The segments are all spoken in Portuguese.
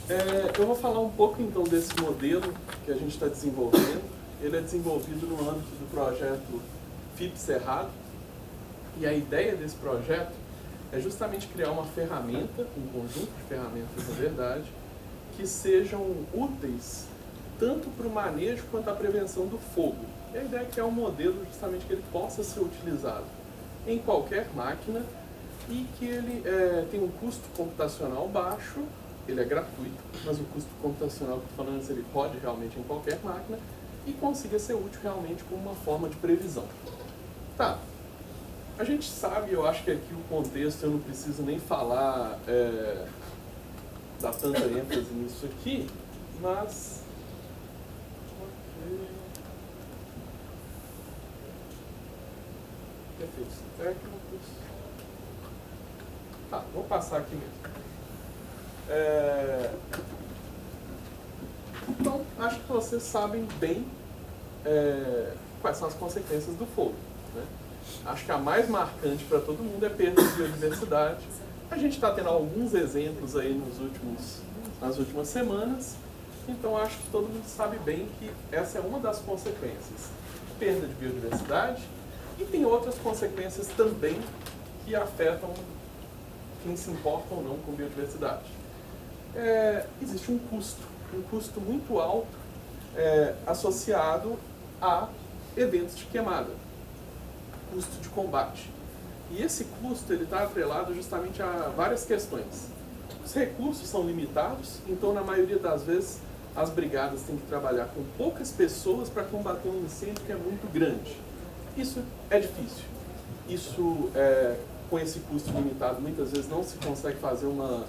Eu vou falar um pouco então desse modelo que a gente está desenvolvendo. Ele é desenvolvido no âmbito do projeto FIP Cerrado. E a ideia desse projeto é justamente criar uma ferramenta, um conjunto de ferramentas, na verdade, que sejam úteis tanto para o manejo quanto a prevenção do fogo. E a ideia é criar um modelo justamente que ele possa ser utilizado em qualquer máquina e que ele tem um custo computacional baixo. Ele é gratuito, mas o custo computacional que eu estou falando, ele pode realmente em qualquer máquina e consiga ser útil realmente como uma forma de previsão. Tá, a gente sabe, eu acho que aqui o contexto eu não preciso nem falar, dar tanta ênfase nisso aqui, mas... Efeitos técnicos... Tá, vou passar aqui mesmo. Então, acho que vocês sabem bem quais são as consequências do fogo, né? Acho que a mais marcante para todo mundo é perda de biodiversidade. A gente está tendo alguns exemplos aí nas últimas semanas, então acho que todo mundo sabe bem que essa é uma das consequências. Perda de biodiversidade, e tem outras consequências também que afetam quem se importa ou não com biodiversidade. Existe um custo muito alto associado a eventos de queimada, custo de combate. E esse custo está atrelado justamente a várias questões. Os recursos são limitados, então na maioria das vezes as brigadas têm que trabalhar com poucas pessoas para combater um incêndio que é muito grande. Isso é difícil. Isso, com esse custo limitado, muitas vezes não se consegue fazer um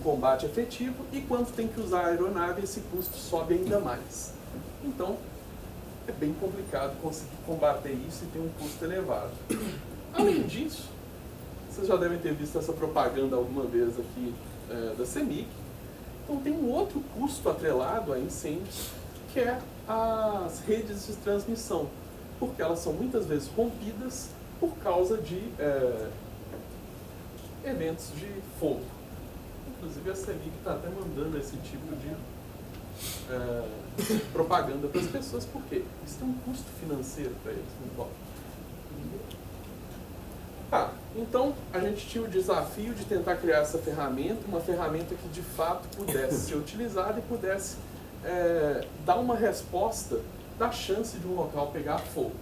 combate efetivo, e quando tem que usar a aeronave, esse custo sobe ainda mais. Então, é bem complicado conseguir combater isso e ter um custo elevado. Além disso, vocês já devem ter visto essa propaganda alguma vez aqui da CEMIG. Então, tem um outro custo atrelado a incêndios, que é as redes de transmissão, porque elas são muitas vezes rompidas por causa de eventos de fogo. Inclusive a CEMIG está até mandando esse tipo de propaganda para as pessoas, porque isso tem um custo financeiro para eles, não pode. Então a gente tinha o desafio de tentar criar essa ferramenta, uma ferramenta que de fato pudesse ser utilizada e pudesse dar uma resposta da chance de um local pegar fogo.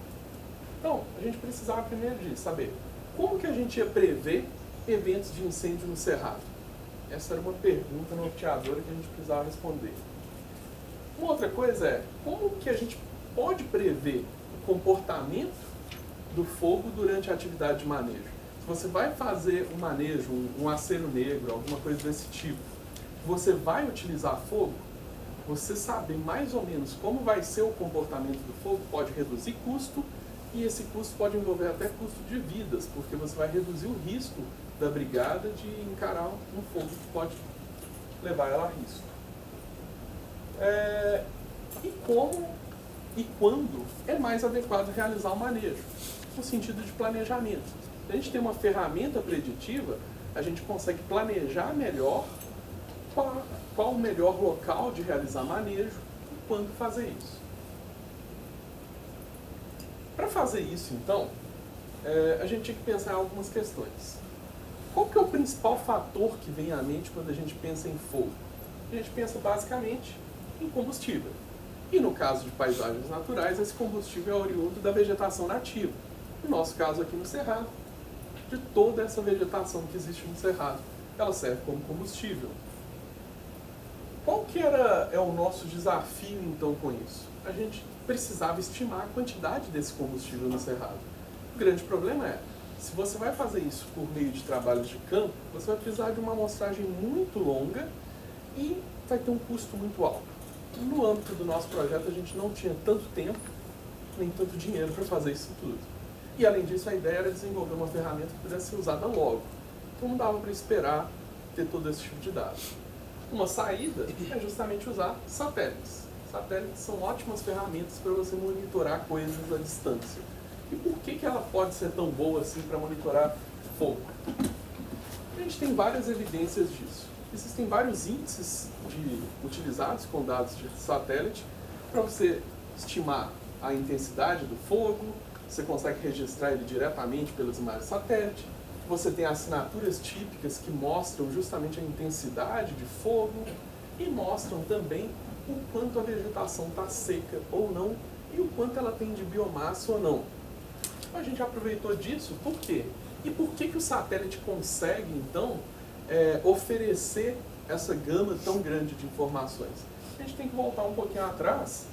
Então, a gente precisava primeiro de saber como que a gente ia prever eventos de incêndio no cerrado. Essa era uma pergunta norteadora que a gente precisava responder. Uma outra coisa é, como que a gente pode prever o comportamento do fogo durante a atividade de manejo? Se você vai fazer um manejo, um acero negro, alguma coisa desse tipo, você vai utilizar fogo, você saber mais ou menos como vai ser o comportamento do fogo pode reduzir custo, e esse custo pode envolver até custo de vidas, porque você vai reduzir o risco da brigada de encarar um fogo que pode levar ela a risco. E como e quando é mais adequado realizar o manejo, no sentido de planejamento. Se a gente tem uma ferramenta preditiva, a gente consegue planejar melhor qual o melhor local de realizar manejo e quando fazer isso. Para fazer isso, então, a gente tinha que pensar em algumas questões. Qual que é o principal fator que vem à mente quando a gente pensa em fogo? A gente pensa basicamente em combustível. E no caso de paisagens naturais, esse combustível é oriundo da vegetação nativa. No nosso caso aqui no Cerrado, de toda essa vegetação que existe no Cerrado, ela serve como combustível. Qual que é o nosso desafio, então, com isso? A gente precisava estimar a quantidade desse combustível no Cerrado. O grande problema é, se você vai fazer isso por meio de trabalhos de campo, você vai precisar de uma amostragem muito longa e vai ter um custo muito alto. No âmbito do nosso projeto, a gente não tinha tanto tempo, nem tanto dinheiro para fazer isso tudo. E, além disso, a ideia era desenvolver uma ferramenta que pudesse ser usada logo. Então, não dava para esperar ter todo esse tipo de dados. Uma saída é justamente usar satélites. Satélites são ótimas ferramentas para você monitorar coisas à distância. E por que ela pode ser tão boa assim para monitorar fogo? A gente tem várias evidências disso. existem vários índices utilizados com dados de satélite para você estimar a intensidade do fogo, você consegue registrar ele diretamente pelas imagens satélite, você tem assinaturas típicas que mostram justamente a intensidade de fogo e mostram também o quanto a vegetação está seca ou não e o quanto ela tem de biomassa ou não. A gente aproveitou disso, por quê? E por que o satélite consegue, então, oferecer essa gama tão grande de informações? A gente tem que voltar um pouquinho atrás,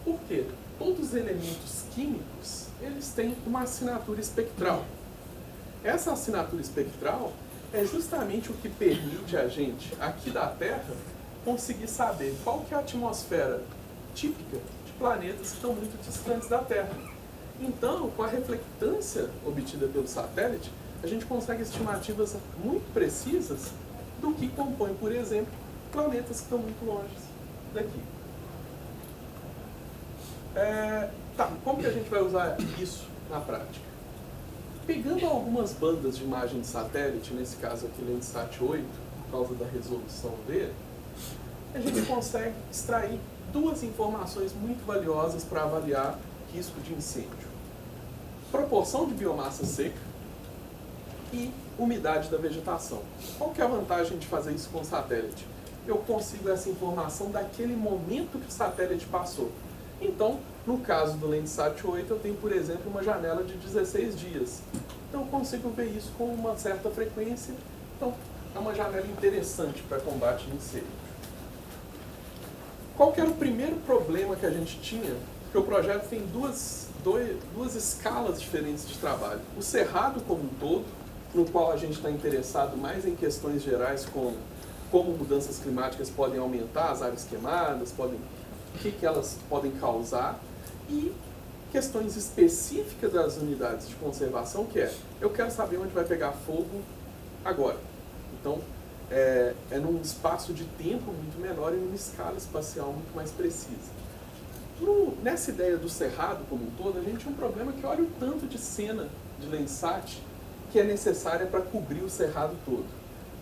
porque todos os elementos químicos, eles têm uma assinatura espectral. Essa assinatura espectral é justamente o que permite a gente, aqui da Terra, conseguir saber qual que é a atmosfera típica de planetas que estão muito distantes da Terra. Então, com a reflectância obtida pelo satélite, a gente consegue estimativas muito precisas do que compõe, por exemplo, planetas que estão muito longe daqui. Como que a gente vai usar isso na prática? Pegando algumas bandas de imagem de satélite, nesse caso aqui Landsat 8, por causa da resolução dele, a gente consegue extrair duas informações muito valiosas para avaliar risco de incêndio. Proporção de biomassa seca e umidade da vegetação. Qual que é a vantagem de fazer isso com o satélite? Eu consigo essa informação daquele momento que o satélite passou. Então, no caso do Landsat 8, eu tenho, por exemplo, uma janela de 16 dias. Então, eu consigo ver isso com uma certa frequência. Então, é uma janela interessante para combate de incêndio. Qual que era o primeiro problema que a gente tinha? Porque o projeto tem duas escalas diferentes de trabalho. O cerrado como um todo, no qual a gente está interessado mais em questões gerais como mudanças climáticas podem aumentar as áreas queimadas, o que elas podem causar, e questões específicas das unidades de conservação, que eu quero saber onde vai pegar fogo agora. Então, é num espaço de tempo muito menor e numa escala espacial muito mais precisa. Nessa ideia do cerrado como um todo, a gente tem um problema que olha o tanto de cena de Landsat que é necessária para cobrir o cerrado todo.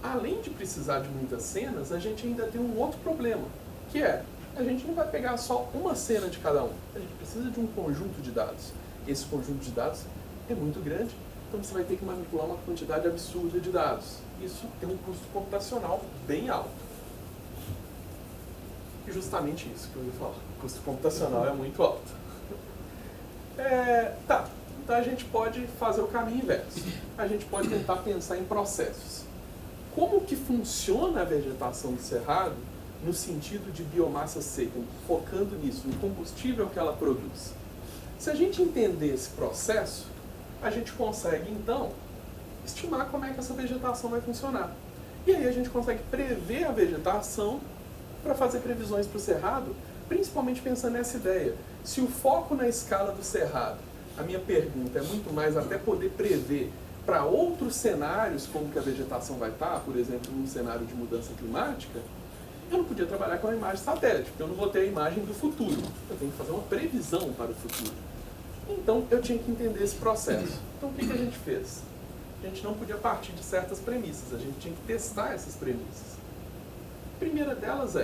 Além de precisar de muitas cenas, a gente ainda tem um outro problema, que a gente não vai pegar só uma cena de cada um, a gente precisa de um conjunto de dados. Esse conjunto de dados é muito grande, então você vai ter que manipular uma quantidade absurda de dados. Isso tem um custo computacional bem alto. E justamente isso que eu ia falar. O custo computacional é muito alto. Então a gente pode fazer o caminho inverso. A gente pode tentar pensar em processos. Como que funciona a vegetação do cerrado no sentido de biomassa seca, focando nisso, no combustível que ela produz? Se a gente entender esse processo, a gente consegue, então, estimar como é que essa vegetação vai funcionar. E aí a gente consegue prever a vegetação para fazer previsões para o cerrado, principalmente pensando nessa ideia. Se o foco na escala do cerrado, a minha pergunta é muito mais até poder prever para outros cenários como que a vegetação vai estar, por exemplo, num cenário de mudança climática, eu não podia trabalhar com a imagem satélite, porque eu não vou ter a imagem do futuro. Eu tenho que fazer uma previsão para o futuro. Então, eu tinha que entender esse processo. Então, o que a gente fez? A gente não podia partir de certas premissas, a gente tinha que testar essas premissas. A primeira delas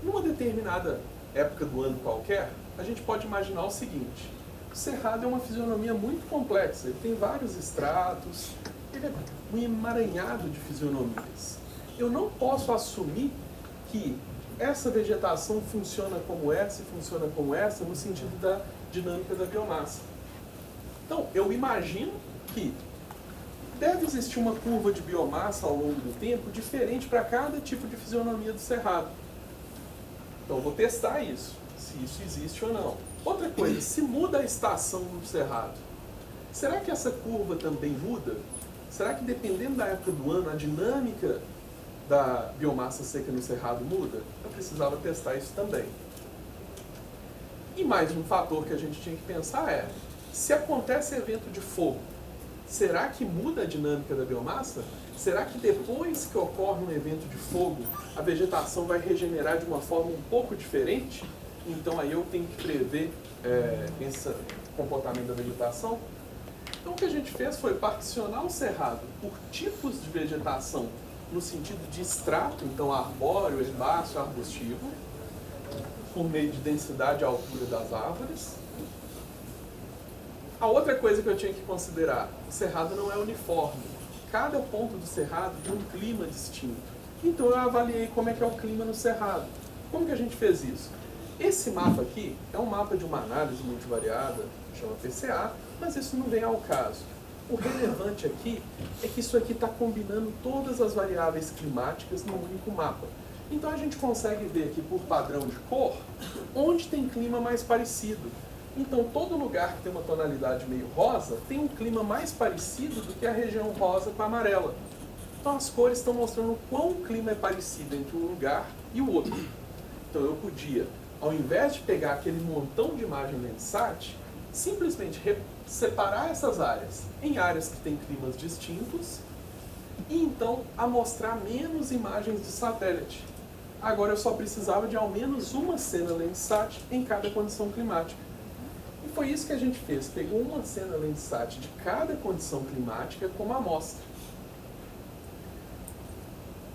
numa determinada época do ano qualquer, a gente pode imaginar o seguinte: o cerrado é uma fisionomia muito complexa, ele tem vários estratos, ele é um emaranhado de fisionomias. Eu não posso assumir que essa vegetação funciona como essa e funciona como essa no sentido da dinâmica da biomassa. Então, eu imagino que deve existir uma curva de biomassa ao longo do tempo diferente para cada tipo de fisionomia do cerrado. Então, eu vou testar isso, se isso existe ou não. Outra coisa, se muda a estação do cerrado, será que essa curva também muda? Será que dependendo da época do ano, a dinâmica da biomassa seca no cerrado muda? Eu precisava testar isso também. E mais um fator que a gente tinha que pensar se acontece evento de fogo, será que muda a dinâmica da biomassa? Será que depois que ocorre um evento de fogo, a vegetação vai regenerar de uma forma um pouco diferente? Então aí eu tenho que prever esse comportamento da vegetação. Então o que a gente fez foi particionar o cerrado por tipos de vegetação no sentido de extrato, então arbóreo, herbáceo, arbustivo, por meio de densidade e altura das árvores. A outra coisa que eu tinha que considerar, o cerrado não é uniforme. Cada ponto do cerrado tem um clima distinto. Então eu avaliei como é que é o clima no cerrado. Como que a gente fez isso? Esse mapa aqui é um mapa de uma análise multivariada, chama PCA, mas isso não vem ao caso. O relevante aqui é que isso aqui está combinando todas as variáveis climáticas num único mapa. Então a gente consegue ver aqui por padrão de cor, onde tem clima mais parecido. Então todo lugar que tem uma tonalidade meio rosa tem um clima mais parecido do que a região rosa com a amarela. Então as cores estão mostrando o quão o clima é parecido entre um lugar e o outro. Então eu podia, ao invés de pegar aquele montão de imagem Landsat, simplesmente separar essas áreas em áreas que têm climas distintos e então amostrar menos imagens de satélite. Agora eu só precisava de ao menos uma cena Landsat em cada condição climática. E foi isso que a gente fez, pegou uma cena Landsat de cada condição climática como amostra.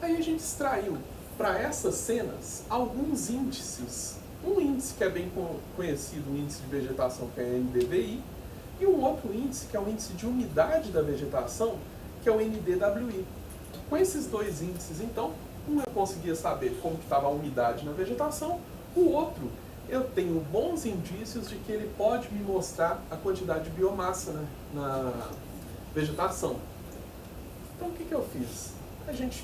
Aí a gente extraiu para essas cenas alguns índices. Um índice que é bem conhecido, o índice de vegetação, que é o NDVI, e um outro índice, que é o índice de umidade da vegetação, que é o NDWI. Com esses dois índices, então, um eu conseguia saber como estava a umidade na vegetação, o outro eu tenho bons indícios de que ele pode me mostrar a quantidade de biomassa, né, na vegetação. Então o que eu fiz? A gente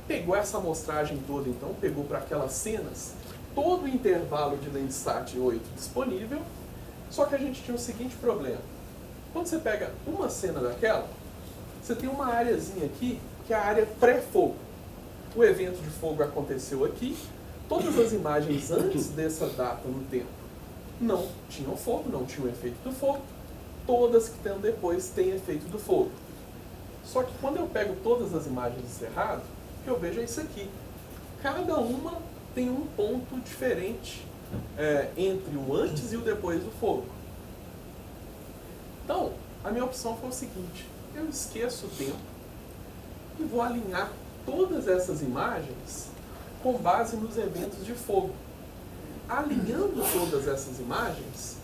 pegou essa amostragem toda, então, pegou para aquelas cenas todo o intervalo de Landsat 8 disponível, só que a gente tinha o seguinte problema. Quando você pega uma cena daquela, você tem uma areazinha aqui, que é a área pré-fogo. O evento de fogo aconteceu aqui, todas as imagens antes dessa data no tempo não tinham fogo, não tinham efeito do fogo, todas que estão depois têm efeito do fogo. Só que quando eu pego todas as imagens do cerrado, o que eu vejo é isso aqui. Cada uma tem um ponto diferente entre o antes e o depois do fogo. Então, a minha opção foi o seguinte: eu esqueço o tempo e vou alinhar todas essas imagens com base nos eventos de fogo. Alinhando todas essas imagens,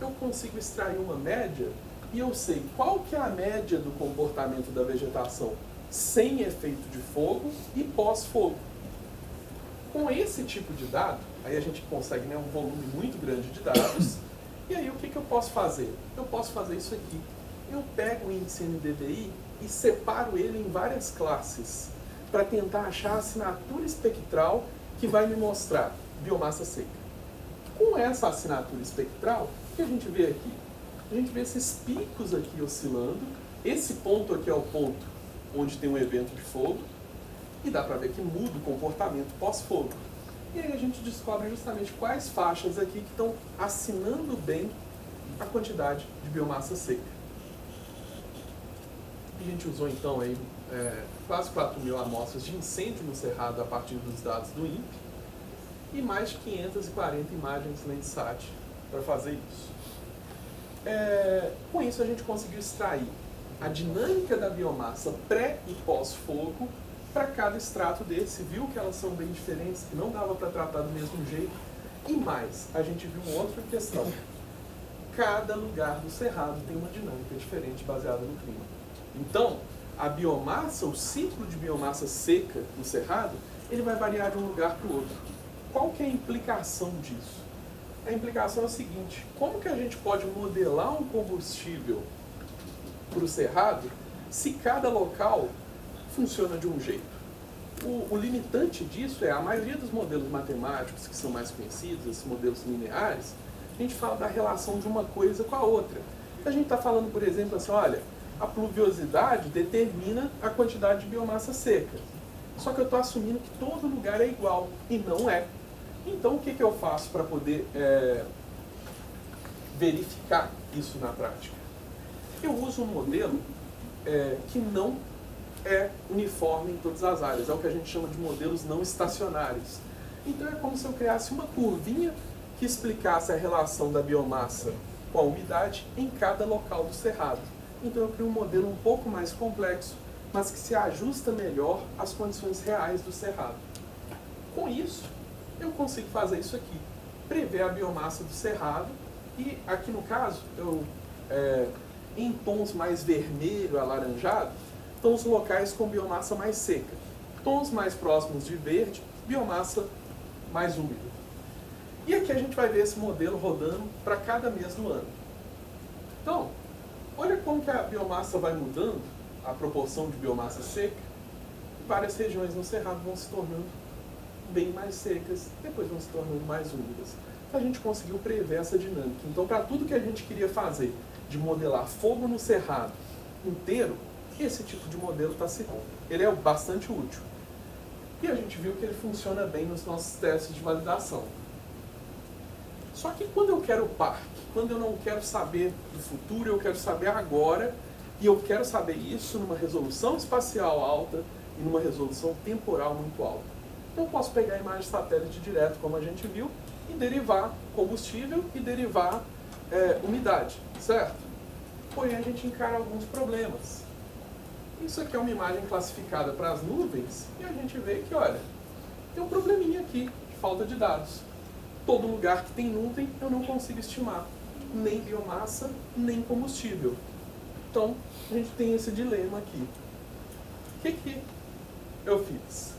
eu consigo extrair uma média e eu sei qual que é a média do comportamento da vegetação sem efeito de fogo e pós-fogo. Com esse tipo de dado, aí a gente consegue, né, um volume muito grande de dados, e aí o que eu posso fazer? Eu posso fazer isso aqui. Eu pego o índice NDVI e separo ele em várias classes, para tentar achar a assinatura espectral que vai me mostrar biomassa seca. Com essa assinatura espectral, o que a gente vê aqui? A gente vê esses picos aqui oscilando, esse ponto aqui é o ponto onde tem um evento de fogo, e dá para ver que muda o comportamento pós-fogo. E aí a gente descobre justamente quais faixas aqui que estão assinando bem a quantidade de biomassa seca. A gente usou então aí quase 4.000 amostras de incêndio no cerrado a partir dos dados do INPE e mais de 540 imagens Landsat para fazer isso. Com isso a gente conseguiu extrair a dinâmica da biomassa pré e pós-fogo para cada extrato desse. Viu que elas são bem diferentes, que não dava para tratar do mesmo jeito. E mais, a gente viu uma outra questão. Cada lugar do cerrado tem uma dinâmica diferente baseada no clima. Então, a biomassa, o ciclo de biomassa seca no cerrado, ele vai variar de um lugar para o outro. Qual que é a implicação disso? A implicação é o seguinte: como que a gente pode modelar um combustível para o cerrado se cada local funciona de um jeito? O limitante disso é a maioria dos modelos matemáticos que são mais conhecidos, esses modelos lineares, a gente fala da relação de uma coisa com a outra. A gente está falando, por exemplo, assim, olha, a pluviosidade determina a quantidade de biomassa seca. Só que eu estou assumindo que todo lugar é igual, e não é. Então, o que eu faço para poder verificar isso na prática? Eu uso um modelo que não é uniforme em todas as áreas. É o que a gente chama de modelos não estacionários. Então, é como se eu criasse uma curvinha que explicasse a relação da biomassa com a umidade em cada local do cerrado. Então, eu crio um modelo um pouco mais complexo mas que se ajusta melhor às condições reais do cerrado. Com isso, eu consigo fazer isso aqui, prever a biomassa do cerrado, e aqui no caso, em tons mais vermelho, alaranjado, estão os locais com biomassa mais seca. Tons mais próximos de verde, biomassa mais úmida. E aqui a gente vai ver esse modelo rodando para cada mês do ano. Então, olha como que a biomassa vai mudando, a proporção de biomassa seca. Várias regiões no cerrado vão se tornando bem mais secas, depois vão se tornando mais úmidas. Então a gente conseguiu prever essa dinâmica. Então, para tudo que a gente queria fazer, de modelar fogo no cerrado inteiro, esse tipo de modelo ele é bastante útil. E a gente viu que ele funciona bem nos nossos testes de validação. Só que quando eu quero parque, quando eu não quero saber do futuro, eu quero saber agora, e eu quero saber isso numa resolução espacial alta e numa resolução temporal muito alta. Então eu posso pegar a imagem de satélite direto, como a gente viu, e derivar combustível e derivar umidade, certo? Porém, a gente encara alguns problemas. Isso aqui é uma imagem classificada para as nuvens, e a gente vê que, olha, tem um probleminha aqui, de falta de dados. Todo lugar que tem nuvem, eu não consigo estimar nem biomassa, nem combustível. Então, a gente tem esse dilema aqui. O que eu fiz?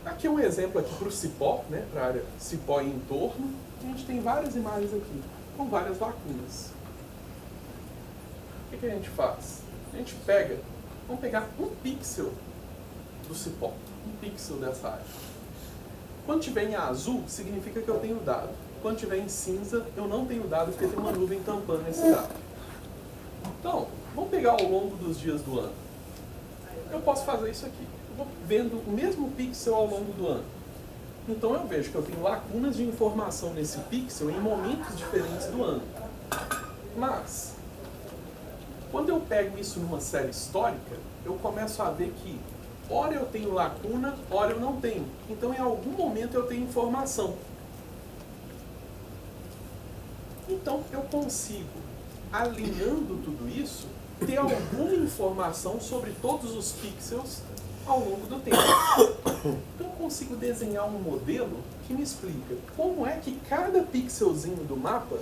Aqui é um exemplo aqui para o cipó, né, para a área cipó e entorno. A gente tem várias imagens aqui, com várias lacunas. O que a gente faz? A gente vamos pegar um pixel do cipó, um pixel dessa área. Quando tiver em azul, significa que eu tenho dado. Quando tiver em cinza, eu não tenho dado, porque tem uma nuvem tampando esse dado. Então, vamos pegar ao longo dos dias do ano. Eu posso fazer isso aqui. Eu vou vendo o mesmo pixel ao longo do ano. Então eu vejo que eu tenho lacunas de informação nesse pixel em momentos diferentes do ano. Mas, quando eu pego isso numa série histórica, eu começo a ver que ora eu tenho lacuna, ora eu não tenho. Então, em algum momento, eu tenho informação. Então, eu consigo, alinhando tudo isso, ter alguma informação sobre todos os pixels ao longo do tempo. Então, eu consigo desenhar um modelo que me explica como é que cada pixelzinho do mapa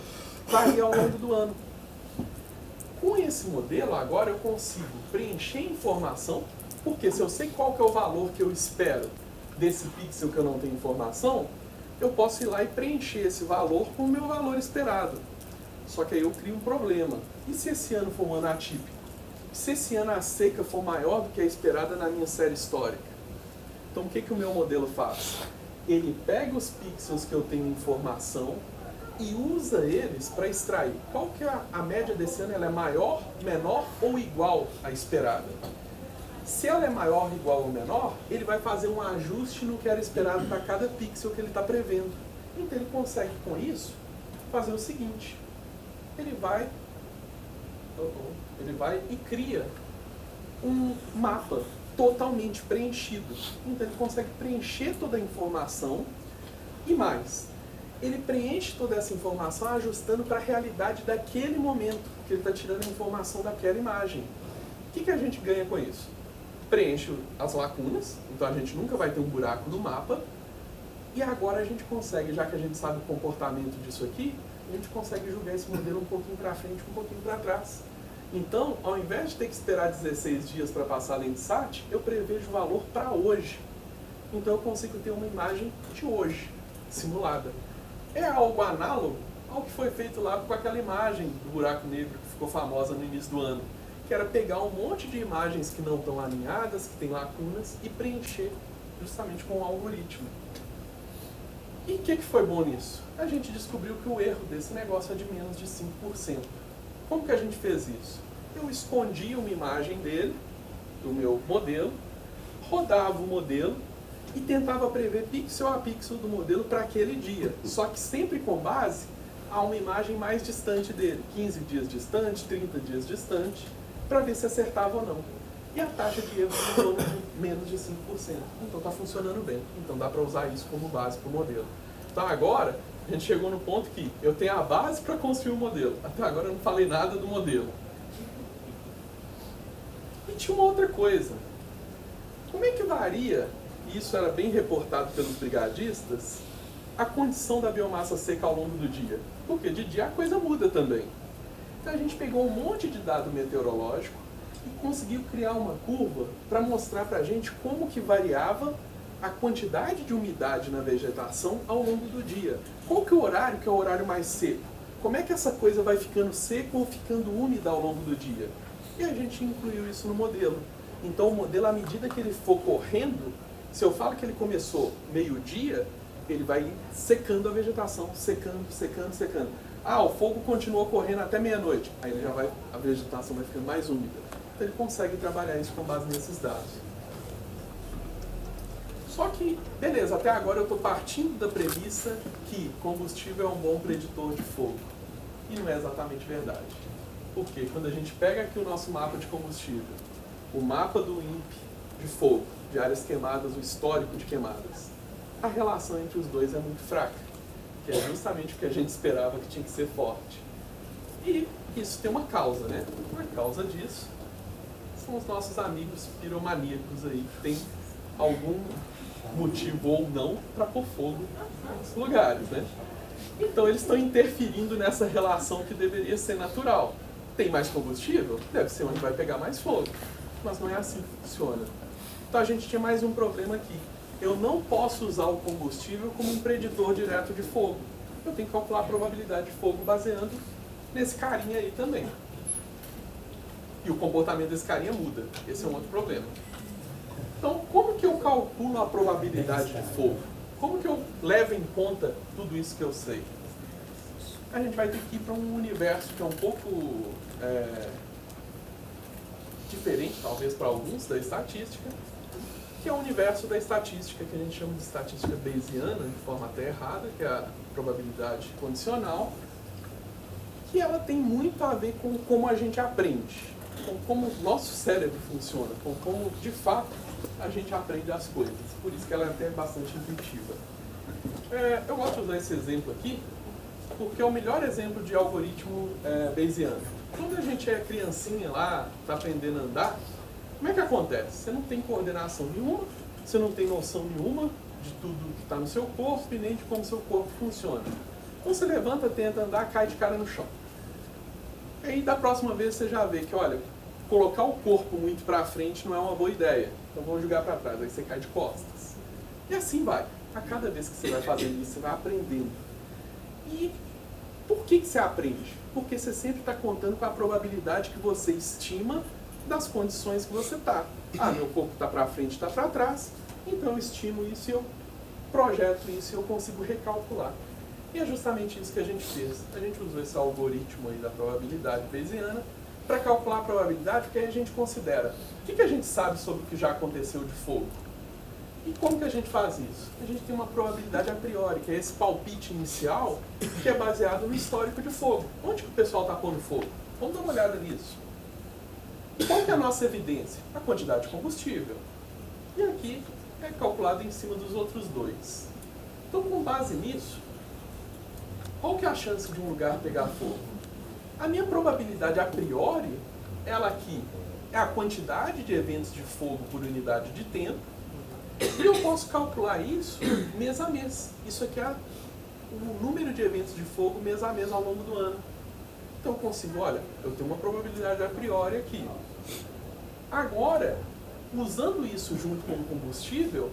varia ao longo do ano. Com esse modelo, agora, eu consigo preencher informação, porque se eu sei qual que é o valor que eu espero desse pixel que eu não tenho informação, eu posso ir lá e preencher esse valor com o meu valor esperado. Só que aí eu crio um problema. E se esse ano for um ano atípico? Se esse ano a seca for maior do que a esperada na minha série histórica? Então o que o meu modelo faz? Ele pega os pixels que eu tenho informação e usa eles para extrair. Qual que é a média desse ano? Ela é maior, menor ou igual à esperada? Se ela é maior, igual ou menor, ele vai fazer um ajuste no que era esperado para cada pixel que ele está prevendo. Então ele consegue, com isso, fazer o seguinte. Ele vai e cria um mapa totalmente preenchido. Então ele consegue preencher toda a informação e mais. Ele preenche toda essa informação ajustando para a realidade daquele momento, que ele está tirando a informação daquela imagem. O que a gente ganha com isso? Preenche as lacunas, então a gente nunca vai ter um buraco no mapa, e agora a gente consegue, já que a gente sabe o comportamento disso aqui, a gente consegue julgar esse modelo um pouquinho para frente, um pouquinho para trás. Então, ao invés de ter que esperar 16 dias para passar a Landsat, eu prevejo o valor para hoje. Então eu consigo ter uma imagem de hoje, simulada. É algo análogo ao que foi feito lá com aquela imagem do buraco negro que ficou famosa no início do ano, que era pegar um monte de imagens que não estão alinhadas, que têm lacunas, e preencher justamente com um algoritmo. E o que foi bom nisso? A gente descobriu que o erro desse negócio é de menos de 5%. Como que a gente fez isso? Eu escondia uma imagem dele, do meu modelo, rodava o modelo e tentava prever pixel a pixel do modelo para aquele dia. Só que sempre com base a uma imagem mais distante dele, 15 dias distante, 30 dias distante, para ver se acertava ou não. E a taxa de erro é em torno de menos de 5%. Então está funcionando bem. Então dá para usar isso como base para o modelo. Então agora, a gente chegou no ponto que eu tenho a base para construir o modelo. Até agora eu não falei nada do modelo. E E tinha uma outra coisa. Como é que varia, e isso era bem reportado pelos brigadistas, a condição da biomassa seca ao longo do dia? Porque de dia a coisa muda também. Então a gente pegou um monte de dado meteorológico e conseguiu criar uma curva para mostrar para a gente como que variava a quantidade de umidade na vegetação ao longo do dia. Qual que é o horário mais seco? Como é que essa coisa vai ficando seca ou ficando úmida ao longo do dia? E a gente incluiu isso no modelo. Então o modelo, à medida que ele for correndo, se eu falo que ele começou meio-dia, ele vai secando a vegetação, secando, secando, secando. Ah, o fogo continuou correndo até meia-noite. Aí ele a vegetação vai ficando mais úmida. Então ele consegue trabalhar isso com base nesses dados. Só que, beleza, até agora eu estou partindo da premissa que combustível é um bom preditor de fogo. E não é exatamente verdade. Por quê? Quando a gente pega aqui o nosso mapa de combustível, o mapa do INPE de fogo, de áreas queimadas, o histórico de queimadas, a relação entre os dois é muito fraca, que é justamente o que a gente esperava que tinha que ser forte. E isso tem uma causa, né? Uma causa disso são os nossos amigos piromaníacos aí, que tem algum motivo ou não para pôr fogo nos lugares, né? Então eles estão interferindo nessa relação que deveria ser natural. Tem mais combustível? Deve ser onde vai pegar mais fogo. Mas não é assim que funciona. Então a gente tinha mais um problema aqui. Eu não posso usar o combustível como um preditor direto de fogo. Eu tenho que calcular a probabilidade de fogo baseando nesse carinha aí também. E o comportamento desse carinha muda. Esse é um outro problema. Então, como que eu calculo a probabilidade de fogo? Como que eu levo em conta tudo isso que eu sei? A gente vai ter que ir para um universo que é um pouco diferente, talvez para alguns, da estatística, que é o universo da estatística, que a gente chama de estatística bayesiana, de forma até errada, que é a probabilidade condicional, que ela tem muito a ver com como a gente aprende, com como o nosso cérebro funciona, com como, de fato, a gente aprende as coisas. Por isso que ela é até bastante intuitiva. Eu gosto de usar esse exemplo aqui, porque é o melhor exemplo de algoritmo bayesiano. Quando a gente é criancinha lá, está aprendendo a andar, como é que acontece? Você não tem coordenação nenhuma, você não tem noção nenhuma de tudo que está no seu corpo e nem de como seu corpo funciona. Então você levanta, tenta andar, cai de cara no chão. E aí da próxima vez você já vê que, olha, colocar o corpo muito para frente não é uma boa ideia. Então vamos jogar para trás, aí você cai de costas. E assim vai. A cada vez que você vai fazendo isso, você vai aprendendo. E por que você aprende? Porque você sempre está contando com a probabilidade que você estima das condições que você está. Ah, meu corpo está para frente, está para trás, então eu estimo isso e eu projeto isso e eu consigo recalcular. E é justamente isso que a gente fez. A gente usou esse algoritmo aí da probabilidade bayesiana para calcular a probabilidade, porque aí a gente considera o que a gente sabe sobre o que já aconteceu de fogo. E como que a gente faz isso? A gente tem uma probabilidade a priori, que é esse palpite inicial, que é baseado no histórico de fogo. Onde que o pessoal está pondo fogo? Vamos dar uma olhada nisso. E qual que é a nossa evidência? A quantidade de combustível. E aqui é calculado em cima dos outros dois. Então, com base nisso, qual que é a chance de um lugar pegar fogo? A minha probabilidade a priori, ela aqui é a quantidade de eventos de fogo por unidade de tempo, e eu posso calcular isso mês a mês. Isso aqui é o número de eventos de fogo mês a mês ao longo do ano. Então eu consigo, olha, eu tenho uma probabilidade a priori aqui. Agora, usando isso junto com o combustível,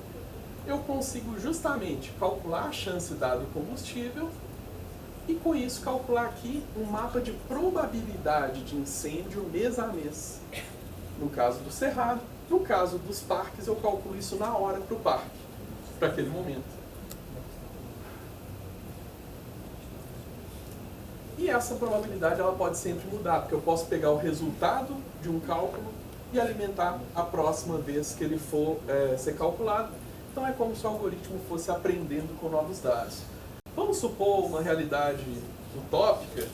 eu consigo justamente calcular a chance dado o combustível e com isso calcular aqui um mapa de probabilidade de incêndio mês a mês. No caso do cerrado, no caso dos parques, eu calculo isso na hora para o parque, para aquele momento. E essa probabilidade ela pode sempre mudar, porque eu posso pegar o resultado de um cálculo e alimentar a próxima vez que ele for ser calculado. Então é como se o algoritmo fosse aprendendo com novos dados. Vamos supor uma realidade utópica,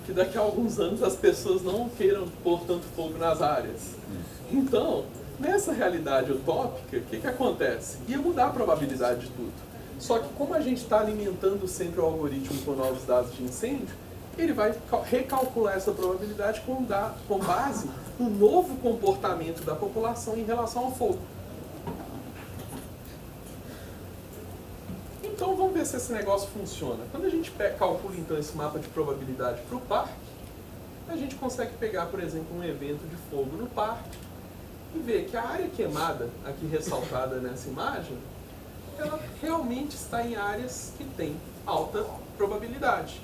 que daqui a alguns anos as pessoas não queiram pôr tanto fogo nas áreas. Então, nessa realidade utópica, o que acontece? Ia mudar a probabilidade de tudo. Só que como a gente está alimentando sempre o algoritmo com novos dados de incêndio, ele vai recalcular essa probabilidade com base no novo comportamento da população em relação ao fogo. Então vamos ver se esse negócio funciona. Quando a gente calcula então esse mapa de probabilidade para o parque, a gente consegue pegar, por exemplo, um evento de fogo no parque e ver que a área queimada, aqui ressaltada nessa imagem, ela realmente está em áreas que têm alta probabilidade.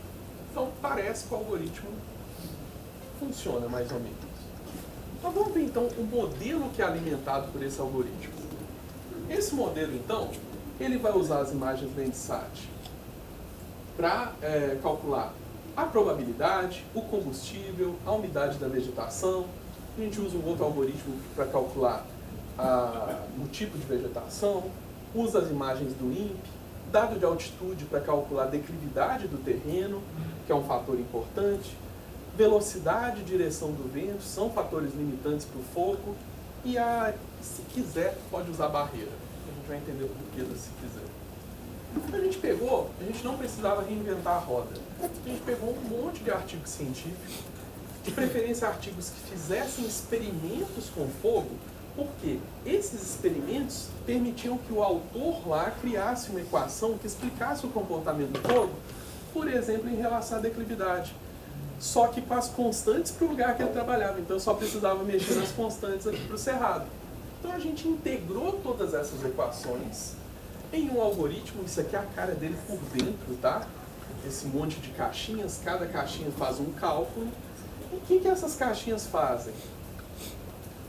Então parece que o algoritmo funciona mais ou menos. Mas vamos ver então o modelo que é alimentado por esse algoritmo. Esse modelo então, ele vai usar as imagens do Landsat para calcular a probabilidade, o combustível, a umidade da vegetação. A gente usa um outro algoritmo para calcular o tipo de vegetação, usa as imagens do INPE, dado de altitude para calcular a declividade do terreno, que é um fator importante, velocidade e direção do vento são fatores limitantes para o fogo, e se quiser, pode usar barreira. A gente vai entender o porquê do se quiser. A gente não precisava reinventar a roda. A gente pegou um monte de artigos científicos, de preferência artigos que fizessem experimentos com fogo, porque esses experimentos permitiam que o autor lá criasse uma equação que explicasse o comportamento do fogo, por exemplo, em relação à declividade. Só que com as constantes para o lugar que ele trabalhava. Então eu só precisava mexer nas constantes aqui para o cerrado. Então a gente integrou todas essas equações em um algoritmo. Isso aqui é a cara dele por dentro, tá? Esse monte de caixinhas, cada caixinha faz um cálculo. E o que essas caixinhas fazem?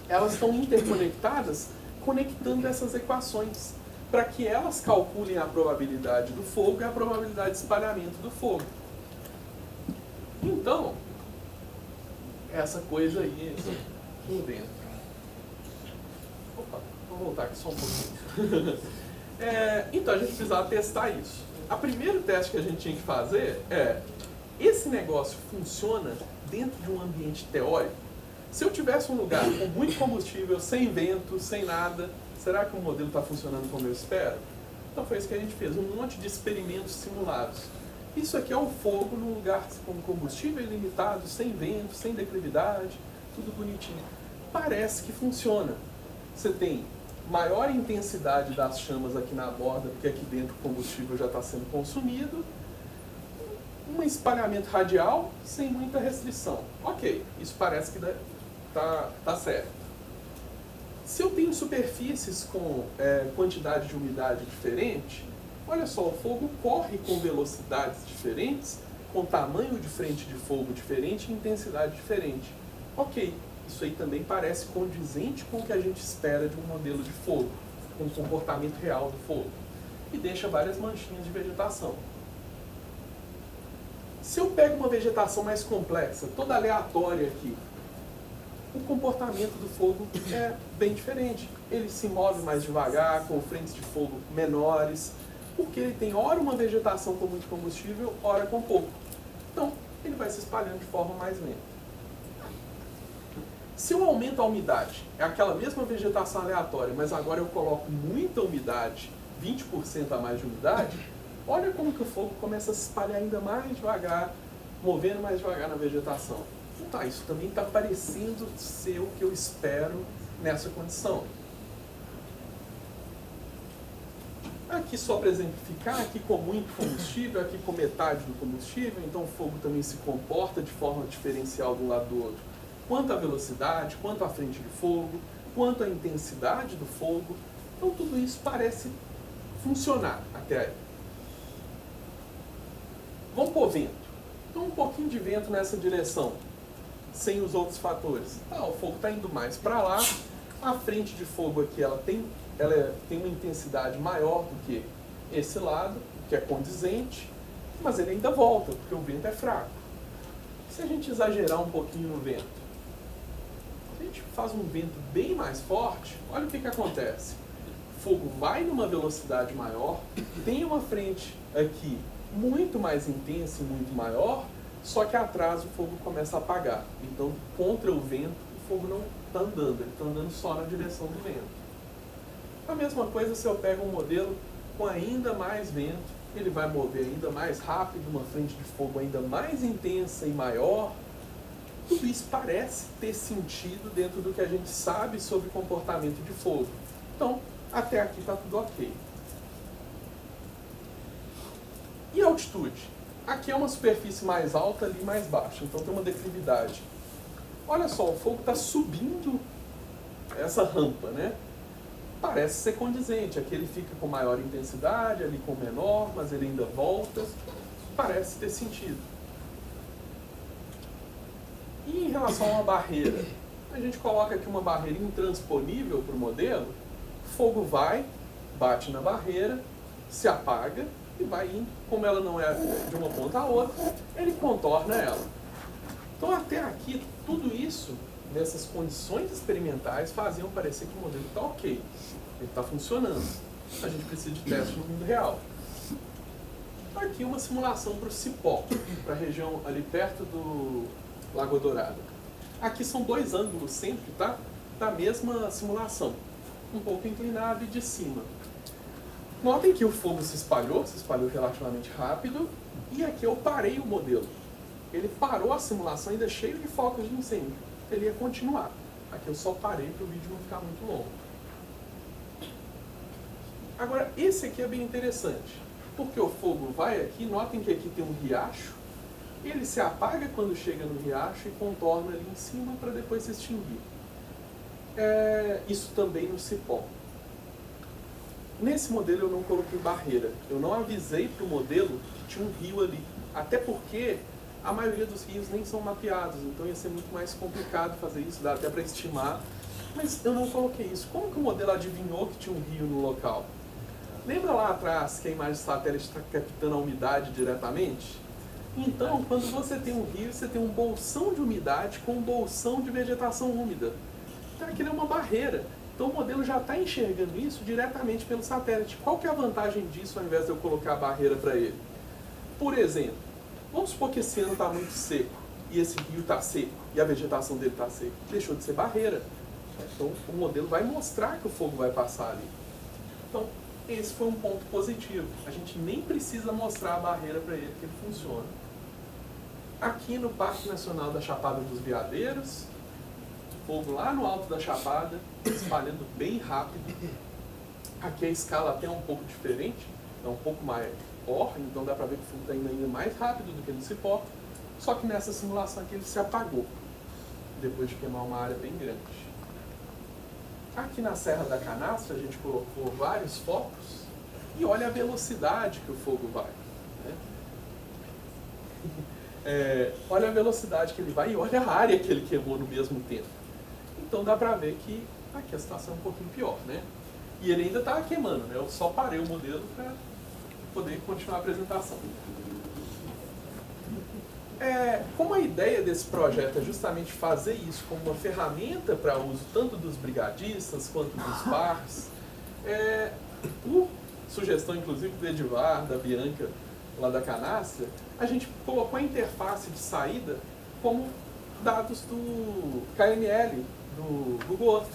Elas estão interconectadas, conectando essas equações, para que elas calculem a probabilidade do fogo e a probabilidade de espalhamento do fogo. Então, essa coisa aí por dentro. Opa, vou voltar aqui só um pouquinho. Então, a gente precisava testar isso. O primeiro teste que a gente tinha que fazer esse negócio funciona dentro de um ambiente teórico? Se eu tivesse um lugar com muito combustível, sem vento, sem nada, será que o modelo está funcionando como eu espero? Então foi isso que a gente fez, um monte de experimentos simulados. Isso aqui é um fogo num lugar com combustível ilimitado, sem vento, sem declividade, tudo bonitinho. Parece que funciona. Você tem maior intensidade das chamas aqui na borda, porque aqui dentro o combustível já está sendo consumido, um espalhamento radial sem muita restrição. Ok, isso parece que tá certo. Se eu tenho superfícies com quantidade de umidade diferente, olha só, o fogo corre com velocidades diferentes, com tamanho de frente de fogo diferente e intensidade diferente. Ok, isso aí também parece condizente com o que a gente espera de um modelo de fogo, com o comportamento real do fogo. E deixa várias manchinhas de vegetação. Se eu pego uma vegetação mais complexa, toda aleatória aqui, o comportamento do fogo é bem diferente. Ele se move mais devagar, com frentes de fogo menores, porque ele tem ora uma vegetação com muito combustível, ora com pouco. Então, ele vai se espalhando de forma mais lenta. Se eu aumento a umidade, é aquela mesma vegetação aleatória, mas agora eu coloco muita umidade, 20% a mais de umidade, olha como que o fogo começa a se espalhar ainda mais devagar, movendo mais devagar na vegetação. Então, isso também está parecendo ser o que eu espero nessa condição. Aqui só para exemplificar, aqui com muito combustível, aqui com metade do combustível, então o fogo também se comporta de forma diferencial de um lado do outro. Quanto à velocidade, quanto à frente de fogo, quanto à intensidade do fogo. Então tudo isso parece funcionar até aí. Vamos pôr vento. Então um pouquinho de vento nessa direção, sem os outros fatores. O fogo está indo mais para lá, a frente de fogo aqui ela tem uma intensidade maior do que esse lado, que é condizente, mas ele ainda volta, porque o vento é fraco. Se a gente exagerar um pouquinho no vento, se a gente faz um vento bem mais forte, olha o que acontece. O fogo vai numa velocidade maior, tem uma frente aqui muito mais intensa e muito maior, só que atrás o fogo começa a apagar. Então, contra o vento, o fogo não está andando, ele está andando só na direção do vento. A mesma coisa se eu pego um modelo com ainda mais vento ele vai mover ainda mais rápido, uma frente de fogo ainda mais intensa e maior. Tudo isso parece ter sentido dentro do que a gente sabe sobre comportamento de fogo. Então, até aqui está tudo ok. E a altitude? Aqui é uma superfície mais alta, ali mais baixa, então tem uma declividade. Olha só, o fogo está subindo essa rampa, né? Parece ser condizente, aqui ele fica com maior intensidade, ali com menor, mas ele ainda volta. Parece ter sentido. E em relação a uma barreira? A gente coloca aqui uma barreira intransponível para o modelo, o fogo vai, bate na barreira, se apaga e vai indo. Como ela não é de uma ponta a outra, ele contorna ela. Então até aqui, tudo isso, nessas condições experimentais, faziam parecer que o modelo está ok, ele está funcionando. A gente precisa de teste no mundo real. Aqui uma simulação para o Cipó, para a região ali perto do Lagoa Dourada. Aqui são dois ângulos sempre, tá? Da mesma simulação. Um pouco inclinado e de cima. Notem que o fogo se espalhou relativamente rápido, e aqui eu parei o modelo. Ele parou a simulação ainda cheio de focos de incêndio. Ele ia continuar. Aqui eu só parei para o vídeo não ficar muito longo. Agora, esse aqui é bem interessante, porque o fogo vai aqui, notem que aqui tem um riacho, ele se apaga quando chega no riacho e contorna ali em cima para depois se extinguir. Isso também no Cipó. Nesse modelo eu não coloquei barreira, eu não avisei para o modelo que tinha um rio ali, até porque a maioria dos rios nem são mapeados, então ia ser muito mais complicado fazer isso, dá até para estimar, mas eu não coloquei isso. Como que o modelo adivinhou que tinha um rio no local? Lembra lá atrás que a imagem satélite está captando a umidade diretamente? Então, quando você tem um rio, você tem um bolsão de umidade com um bolsão de vegetação úmida. Então aquilo é uma barreira. Então o modelo já está enxergando isso diretamente pelo satélite. Qual que é a vantagem disso ao invés de eu colocar a barreira para ele? Por exemplo, vamos supor que esse ano está muito seco, e esse rio está seco, e a vegetação dele está seca. Deixou de ser barreira. Então o modelo vai mostrar que o fogo vai passar ali. Então, esse foi um ponto positivo. A gente nem precisa mostrar a barreira para ele, que ele funciona. Aqui no Parque Nacional da Chapada dos Veadeiros, fogo lá no alto da Chapada, espalhando bem rápido. Aqui a escala até é um pouco diferente, é um pouco maior, então dá para ver que o fogo está indo ainda mais rápido do que no Cipó. Só que nessa simulação aqui ele se apagou, depois de queimar uma área bem grande. Aqui na Serra da Canastra a gente colocou vários focos e olha a velocidade que o fogo vai. Né? Olha a velocidade que ele vai e olha a área que ele queimou no mesmo tempo. Então dá pra ver que aqui a situação é um pouquinho pior, né? E ele ainda está queimando, né? Eu só parei o modelo para poder continuar a apresentação. Como a ideia desse projeto é justamente fazer isso como uma ferramenta para uso tanto dos brigadistas quanto dos parques, sugestão inclusive do Edivar, da Bianca, lá da Canastra, a gente colocou a interface de saída como dados do KML, do Google Earth.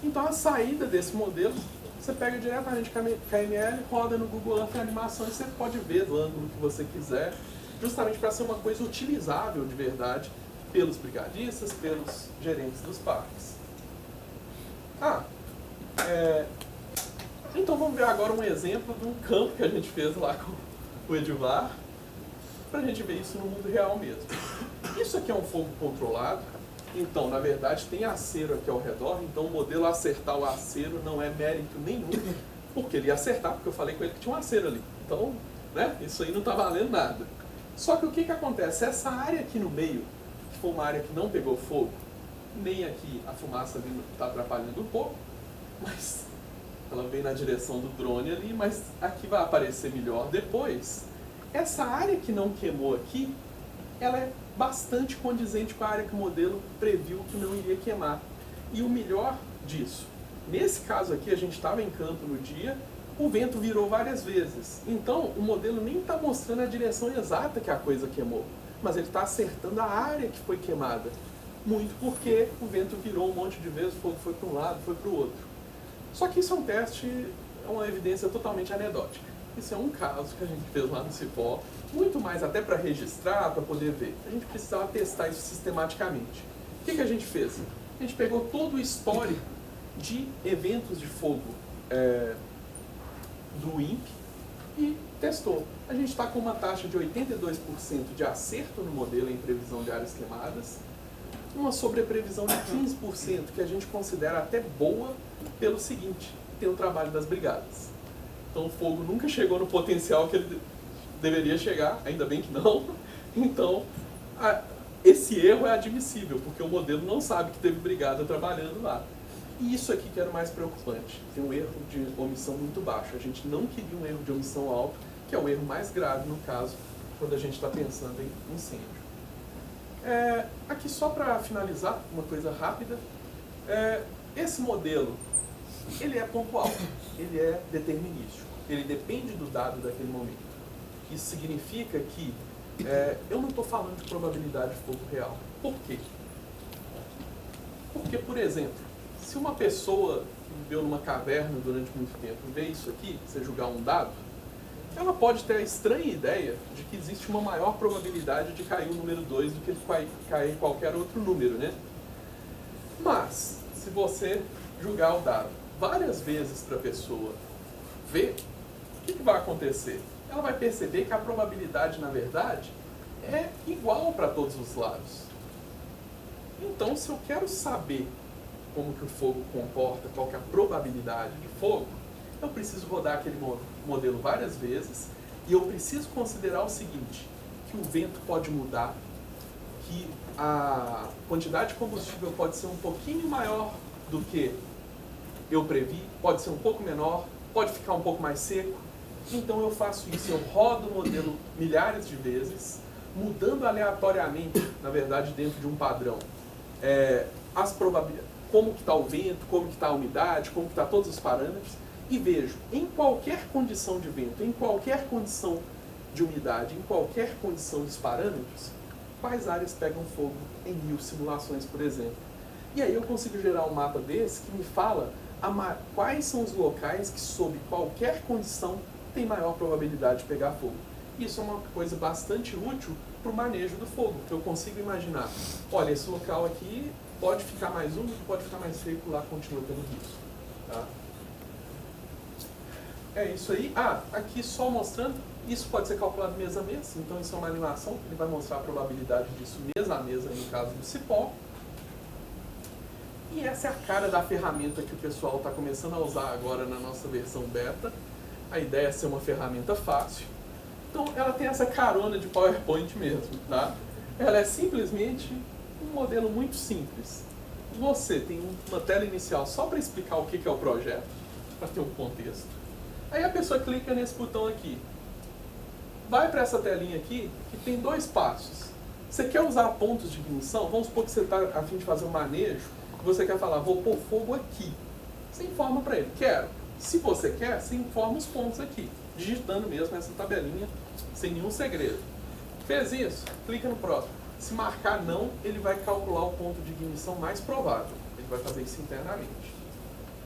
Então a saída desse modelo, você pega diretamente o KML, roda no Google Earth a animação e você pode ver do ângulo que você quiser, justamente para ser uma coisa utilizável de verdade pelos brigadistas, pelos gerentes dos parques. Então vamos ver agora um exemplo de um campo que a gente fez lá com o Edivar, para a gente ver isso no mundo real mesmo. Isso aqui é um fogo controlado, então na verdade tem acero aqui ao redor, então o modelo acertar o acero não é mérito nenhum, porque ele ia acertar, porque eu falei com ele que tinha um acero ali. Então, né, isso aí não está valendo nada. Só que o que acontece? Essa área aqui no meio, que foi uma área que não pegou fogo, nem aqui a fumaça está atrapalhando um pouco, mas ela vem na direção do drone ali, mas aqui vai aparecer melhor depois. Essa área que não queimou aqui, ela é bastante condizente com a área que o modelo previu que não iria queimar. E o melhor disso, nesse caso aqui a gente estava em campo no dia, o vento virou várias vezes. Então o modelo nem está mostrando a direção exata que a coisa queimou, mas ele está acertando a área que foi queimada. Muito porque o vento virou um monte de vezes, o fogo foi para um lado, foi para o outro. Só que isso é um teste, é uma evidência totalmente anedótica. Isso é um caso que a gente fez lá no Cipó, muito mais até para registrar, para poder ver. A gente precisava testar isso sistematicamente. O que a gente fez? A gente pegou todo o histórico de eventos de fogo do INPE e testou. A gente está com uma taxa de 82% de acerto no modelo em previsão de áreas queimadas, uma sobreprevisão de 15%, que a gente considera até boa pelo seguinte: tem o trabalho das brigadas. Então o fogo nunca chegou no potencial que ele deveria chegar, ainda bem que não. Então esse erro é admissível, porque o modelo não sabe que teve brigada trabalhando lá. E isso aqui que era o mais preocupante, tem um erro de omissão muito baixo. A gente não queria um erro de omissão alto, que é o erro mais grave no caso, quando a gente está pensando em incêndio. Aqui só para finalizar, uma coisa rápida, esse modelo, ele é pontual, ele é determinístico, ele depende do dado daquele momento. Isso significa que eu não estou falando de probabilidade de fogo real. Por quê? Porque, por exemplo, se uma pessoa que viveu numa caverna durante muito tempo vê isso aqui, você julgar um dado, ela pode ter a estranha ideia de que existe uma maior probabilidade de cair o número 2 do que de cair qualquer outro número, né? Mas, se você julgar o dado várias vezes para a pessoa ver, o que vai acontecer? Ela vai perceber que a probabilidade, na verdade, é igual para todos os lados. Então, se eu quero saber como que o fogo comporta, qual que é a probabilidade de fogo, eu preciso rodar aquele modelo várias vezes e eu preciso considerar o seguinte, que o vento pode mudar, que a quantidade de combustível pode ser um pouquinho maior do que eu previ, pode ser um pouco menor, pode ficar um pouco mais seco. Então eu faço isso, eu rodo o modelo milhares de vezes, mudando aleatoriamente, na verdade dentro de um padrão, as probabilidades, como que está o vento, como que está a umidade, como que está todos os parâmetros, e vejo em qualquer condição de vento, em qualquer condição de umidade, em qualquer condição dos parâmetros, quais áreas pegam fogo em 1000 simulações, por exemplo. E aí eu consigo gerar um mapa desse que me fala quais são os locais que, sob qualquer condição, tem maior probabilidade de pegar fogo. Isso é uma coisa bastante útil para o manejo do fogo, que eu consigo imaginar. Olha, esse local aqui pode ficar mais úmido, pode ficar mais seco, lá continua tendo risco. Tá? É isso aí. Aqui só mostrando, isso pode ser calculado mês a mês, então isso é uma animação, ele vai mostrar a probabilidade disso mês a mês aí no caso do Cipó. E essa é a cara da ferramenta que o pessoal está começando a usar agora na nossa versão beta. A ideia é ser uma ferramenta fácil. Então ela tem essa carona de PowerPoint mesmo, tá? Ela é simplesmente um modelo muito simples. Você tem uma tela inicial só para explicar o que é o projeto, para ter um contexto. Aí a pessoa clica nesse botão aqui. Vai para essa telinha aqui, que tem 2 passos. Você quer usar pontos de ignição? Vamos supor que você está a fim de fazer um manejo, e você quer falar, vou pôr fogo aqui. Você informa para ele, quero. Se você quer, você informa os pontos aqui, digitando mesmo essa tabelinha, sem nenhum segredo. Fez isso? Clica no próximo. Se marcar não, ele vai calcular o ponto de ignição mais provável. Ele vai fazer isso internamente.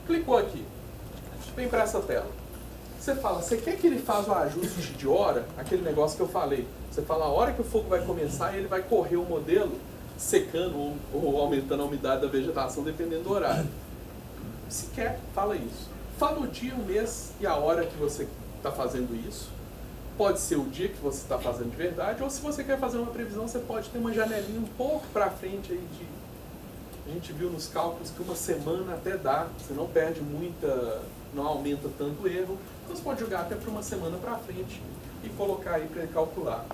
Clicou aqui. Vem para essa tela. Você fala, você quer que ele faça o ajuste de hora? Aquele negócio que eu falei. Você fala a hora que o fogo vai começar e ele vai correr o modelo secando ou aumentando a umidade da vegetação, dependendo do horário. Se quer, fala isso. Fala o dia, o mês e a hora que você está fazendo isso. Pode ser o dia que você está fazendo de verdade, ou se você quer fazer uma previsão, você pode ter uma janelinha um pouco para frente aí de... A gente viu nos cálculos que uma semana até dá, você não perde muita, não aumenta tanto o erro, então você pode jogar até para uma semana para frente e colocar aí para ele calcular.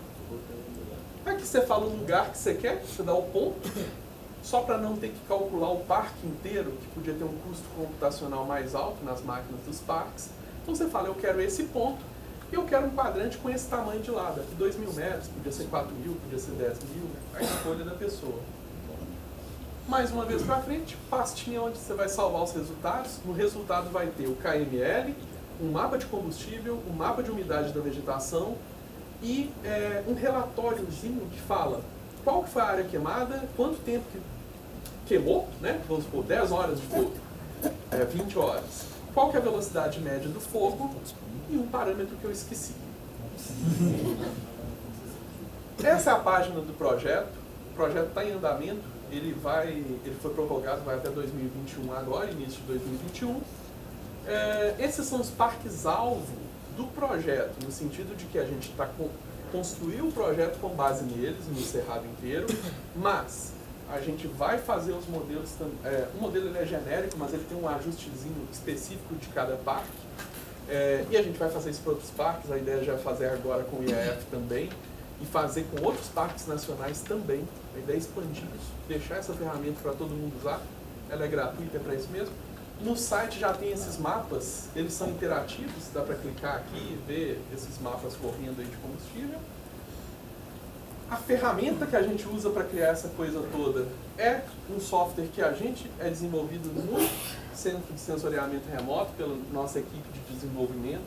Aqui você fala o lugar que você quer, você dá o ponto, só para não ter que calcular o parque inteiro, que podia ter um custo computacional mais alto nas máquinas dos parques. Então você fala, eu quero esse ponto, e eu quero um quadrante com esse tamanho de lado, aqui 2.000 metros, podia ser 4.000, podia ser 10.000, a escolha da pessoa. Mais uma vez para frente, pastinha onde você vai salvar os resultados. No resultado vai ter o KML, um mapa de combustível, um mapa de umidade da vegetação e um relatóriozinho que fala qual foi a área queimada, quanto tempo que queimou, né? Vamos supor, 10 horas de fogo, 20 horas. qual que é a velocidade média do fogo e um parâmetro que eu esqueci. Essa é a página do projeto. O projeto está em andamento. Ele foi prorrogado, vai até 2021 agora, início de 2021. Esses são os parques-alvo do projeto, no sentido de que a gente construiu o projeto com base neles, no Cerrado inteiro, mas a gente vai fazer os modelos, o modelo ele é genérico, mas ele tem um ajustezinho específico de cada parque, e a gente vai fazer isso para outros parques. A ideia já é fazer agora com o IAF também, e fazer com outros parques nacionais também. A ideia é expandir isso, deixar essa ferramenta para todo mundo usar. Ela é gratuita, é para isso mesmo. No site já tem esses mapas, eles são interativos, dá para clicar aqui e ver esses mapas correndo aí de combustível. A ferramenta que a gente usa para criar essa coisa toda é um software que a gente é desenvolvido no Centro de Sensoriamento Remoto, pela nossa equipe de desenvolvimento,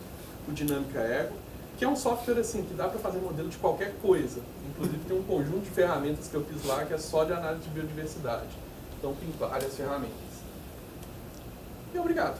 o Dinâmica Ego, que é um software assim, que dá para fazer modelo de qualquer coisa. Inclusive tem um conjunto de ferramentas que eu fiz lá que é só de análise de biodiversidade. Então tem várias ferramentas. E obrigado.